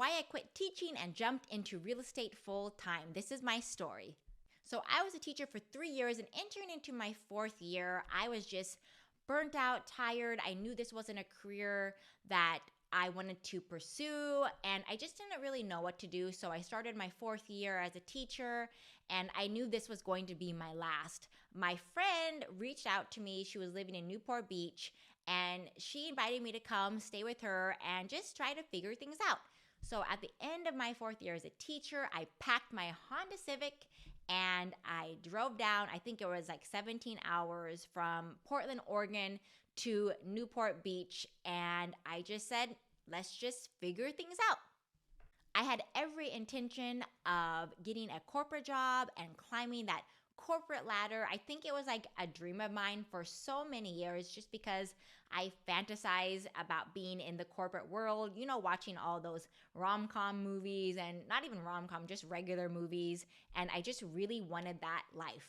why I quit teaching and jumped into real estate full time. This is my story. So I was a teacher for 3 years, and entering into my 4th year, I was just burnt out, tired. I knew this wasn't a career that I wanted to pursue, and I just didn't really know what to do. So I started my 4th year as a teacher, and I knew this was going to be my last. My friend reached out to me. She was living in Newport Beach, and she invited me to come stay with her and just try to figure things out. So at the end of my 4th year as a teacher, I packed my Honda Civic and I drove down. I think it was like 17 hours from Portland, Oregon to Newport Beach. And I just said, let's just figure things out. I had every intention of getting a corporate job and climbing that corporate ladder. I think it was like a dream of mine for so many years, just because I fantasize about being in the corporate world, watching all those rom-com movies, and not even rom-com, just regular movies. And I just really wanted that life.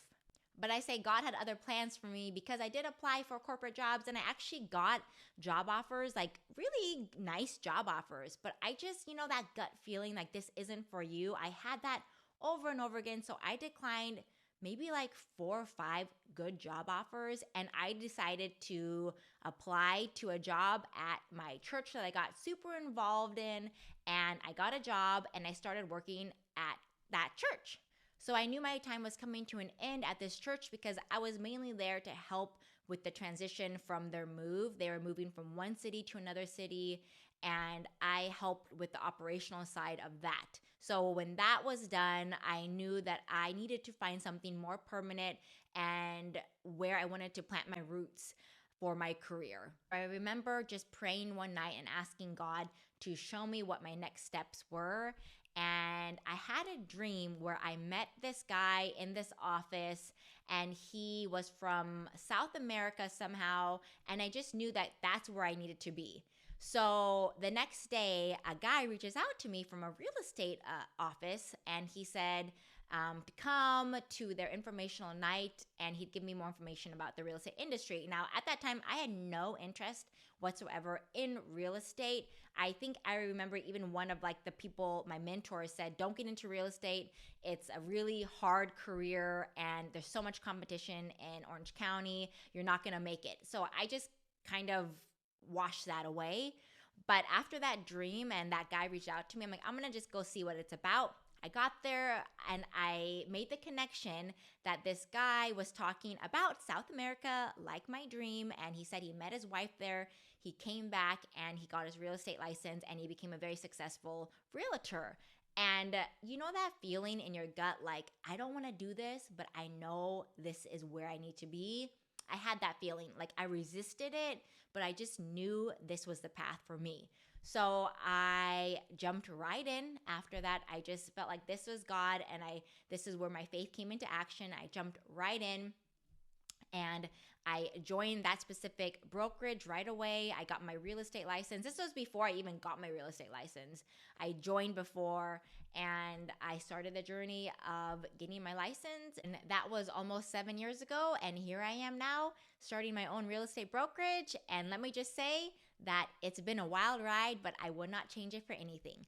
But I say God had other plans for me, because I did apply for corporate jobs and I actually got job offers, like really nice job offers. But I just, that gut feeling like this isn't for you. I had that over and over again. So I declined maybe like 4 or 5 good job offers. And I decided to apply to a job at my church that I got super involved in. And I got a job and I started working at that church. So I knew my time was coming to an end at this church, because I was mainly there to help with the transition from their move. They were moving from one city to another city, and I helped with the operational side of that. So when that was done, I knew that I needed to find something more permanent and where I wanted to plant my roots for my career. I remember just praying one night and asking God to show me what my next steps were. And I had a dream where I met this guy in this office, and he was from South America somehow. And I just knew that that's where I needed to be. So the next day, a guy reaches out to me from a real estate office, and he said to come to their informational night, and he'd give me more information about the real estate industry. Now, at that time, I had no interest whatsoever in real estate. I think I remember even one of like the people, my mentors, said, don't get into real estate. It's a really hard career, and there's so much competition in Orange County. You're not going to make it. So I just kind of wash that away. But after that dream and that guy reached out to me, I'm like, I'm going to just go see what it's about. I got there and I made the connection that this guy was talking about South America, like my dream. And he said he met his wife there. He came back and he got his real estate license, and he became a very successful realtor. And you know that feeling in your gut, like, I don't want to do this, but I know this is where I need to be. I had that feeling, like I resisted it, but I just knew this was the path for me. So I jumped right in. After that, I just felt like this was God, and this is where my faith came into action. I jumped right in, and I joined that specific brokerage right away. I got my real estate license. This was before I even got my real estate license. I joined before, and I started the journey of getting my license. And that was almost 7 years ago. And here I am now, starting my own real estate brokerage. And let me just say that it's been a wild ride, but I would not change it for anything.